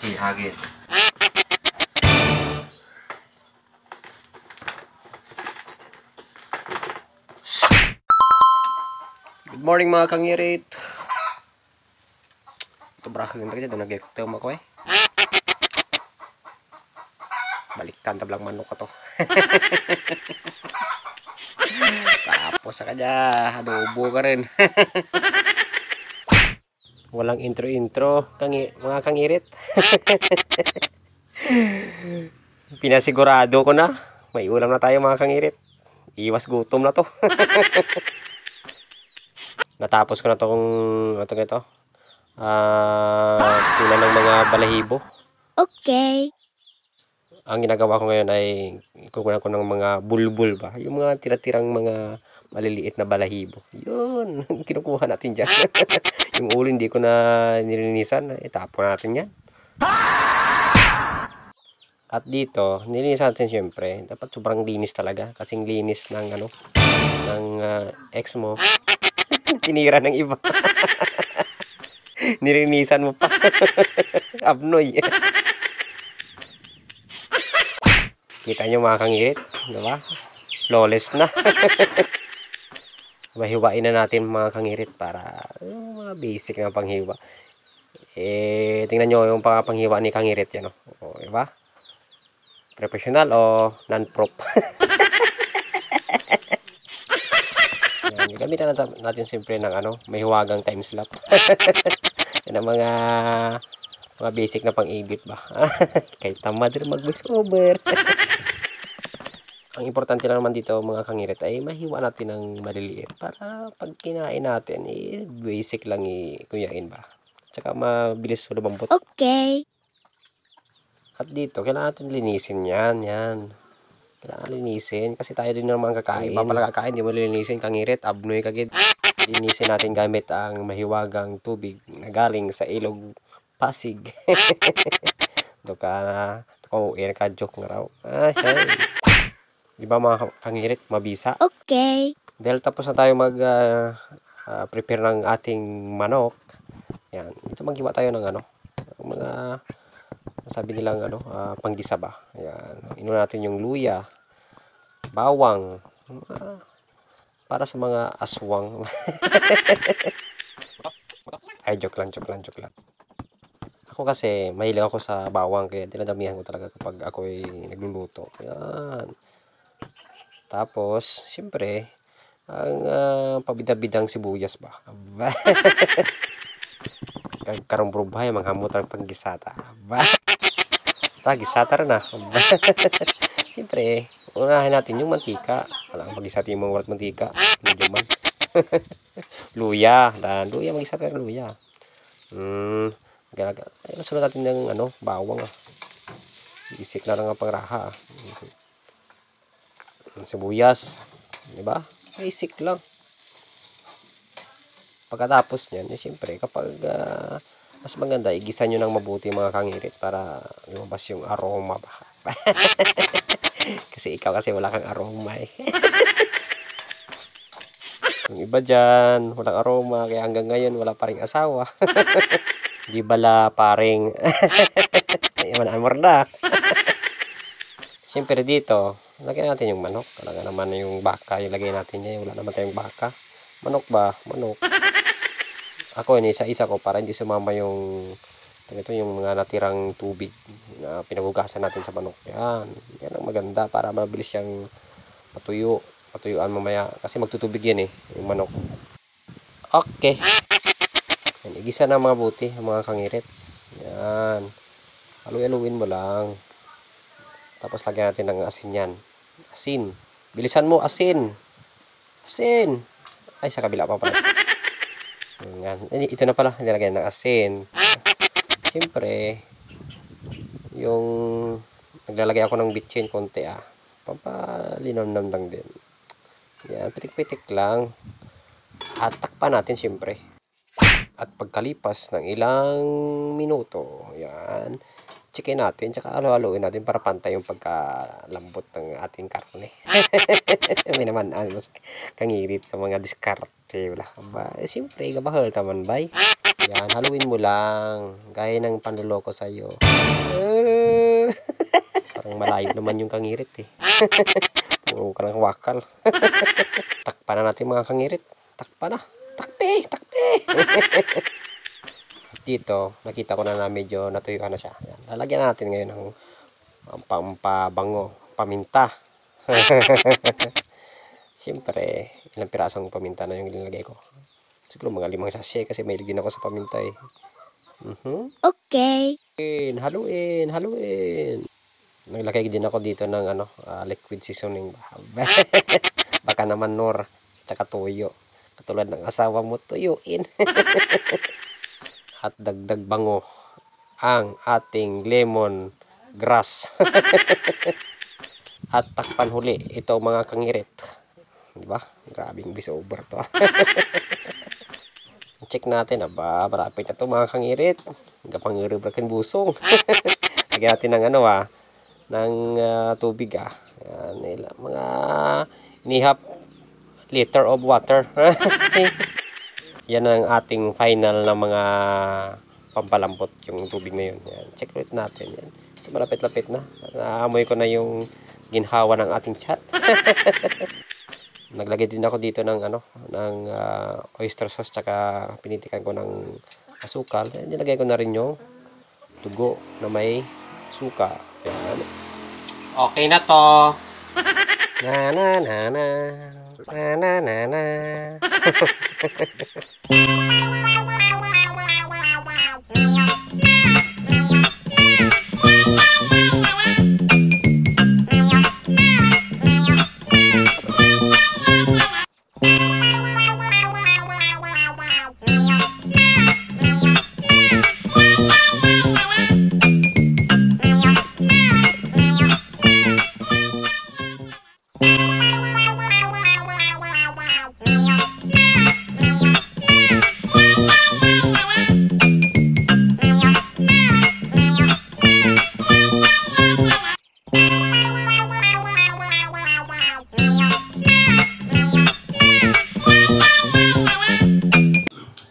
Hagit. Good morning mga kangirit. Ito brakang ito dyan. Nag-ektaw mo ako eh. Balikan tablang manok ko to. Tapos sa kanya. Adobo ka rin. Walang intro-intro. Mga kangirit. Pinasigurado ko na. May ulam na tayo mga kangirit. Iwas gutom na to. Natapos ko na ito. Tuna ng mga balahibo. Okay. Ang ginagawa ko ngayon ay kukunan ko ng mga bulbul ba. Yung mga tira-tirang mga maliliit na balahibo. Yun. Kinukuha natin dyan. Yung ulo hindi ko na nilinisan. Itapon natin yan. At dito, nilinisan natin syempre. Dapat sobrang linis talaga. Kasing linis ng ex mo. Tinira ng iba. Nilinisan mo pa. Abnoy. Kita nyo mga kangirit, diba? Flawless na. Mahiwain na natin mga kangirit para mga basic na panghiwa. Tingnan nyo yung panghiwa ni kangirit yan. O, diba? Professional o non-prop. Gamitan natin siyempre ng mahiwagang time slap. Yan ang mga basic na pang-edit ba. Kahit tamad rin mag-voice over. Ang importante lang naman dito mga kangirit ay mahiwa natin ng maliliit para pag kinain natin basic lang kuyain ba. Tsaka mabilis lumambot. Okay. At dito kailangan natin linisin yan. Kailangan linisin kasi tayo din naman kakain. Iba pala kakain, di mo linisin kangirit, abnoy kagid. Linisin natin gamit ang mahiwagang tubig na galing sa ilog Pasig. Joke nga raw. Di ba mga kangirit, mabisa? Okay. Dahil tapos na tayo prepare ng ating manok. Yan, ito maghiwa tayo ng mga sabi nilang panggisa ba. Yan, inuuna natin yung luya, bawang, para sa mga aswang. Ay, joke lang. Ako kasi, mahilig ako sa bawang, kaya dinadamihan ko talaga kapag ako'y nagluluto. Yan. Tapos, siyempre, ang pabidabidang sibuyas ba? Karong brubhay, manghamot ang panggisata. Gisata rin na. Siyempre, unahin natin yung mantika. Walang mag-isati yung mga mantika. Medyo man. Luya. Mag-isati ng luya. Sunod natin ng bawang. Isik na lang ang pangraha. Sibuyas. Diba? Isik lang. Pagkatapos niyan, siyempre, kapag mas maganda, igisa nyo ng mabuti mga kangirit para lumabas yung aroma ba. Kasi ikaw wala kang aroma eh. Yung iba dyan, walang aroma, kaya hanggang ngayon wala pa ring asawa. Di bala paring amor na. Siyempre dito, lagyan natin yung manok. Talaga naman yung baka, ilagay natin yan. Wala naman tayong baka. Manok ba? Manok. Ako isa-isa ko para hindi sumama yung mga natirang tubig na pinagugasan natin sa manok. Yan ang maganda para mabilis siyang patuyuan mamaya kasi magtutubig yan yung manok. Okay. Yan, igisa na mabuti mga kangirit. Yan. Haluin mo lang. Tapos lagyan natin ng asin yan. Asin. Bilisan mo, asin. Asin. Ay, sa kabila pa pala. Yan. Ito na pala, nilagyan ng asin. Siyempre, yung naglalagay ako ng bitchin konti pampalinamnam lang din. Yan, pitik-pitik lang. At takpan natin siyempre. At pagkalipas ng ilang minuto, yan, chicken natin, tsaka halo-haloin natin para pantay yung pagkalambot ng ating karne. May naman, kangirit ng mga diskarte. Wala ka ba? Siyempre, gabahal taman, bay. Yan, haluin mo lang. Gaya ng panluloko sa'yo. Parang malayo naman yung kangirit eh. Puro ka ng wakal. Takpan na natin mga kangirit. Takpan na. Takpe! Takpe! Dito, nakita ko na medyo natuyuan na siya. Yan. Lalagyan natin ngayon ng pampabango, paminta. Siyempre, ilang pirasong paminta na yung ilinagay ko. Siguro mga 5 sachet kasi may ligin ako sa paminta eh. Okay. Haluin, haluin. Naglagay din ako dito ng liquid seasoning. Baka naman nor, tsaka tuyo. Katulad ng asawa mo, tuyuin. At dagdag bango ang ating lemon grass. At takpan huli ito mga kangirit. Diba? Grabing bisober to. Check natin, marapit na to mga kangirit. Gapang iribrakin busong. Lagyan natin ng ng tubig Yan, mga inihap liter of water. Yan ang ating final na mga pampalambot, yung tubig na yun. Yan, check ulit natin. Yan. Malapit-lapit na. Naamoy ko na yung ginhawa ng ating chat. Naglagay din ako dito ng oyster sauce, tsaka pinitikan ko ng asukal. Yan, nilagay ko na rin yung tugo na may suka. Yan. Okay na to. Na na na na. Na na na na.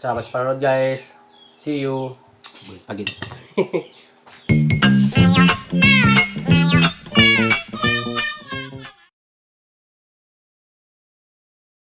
Salamat sa panonood guys. See you. Pagin.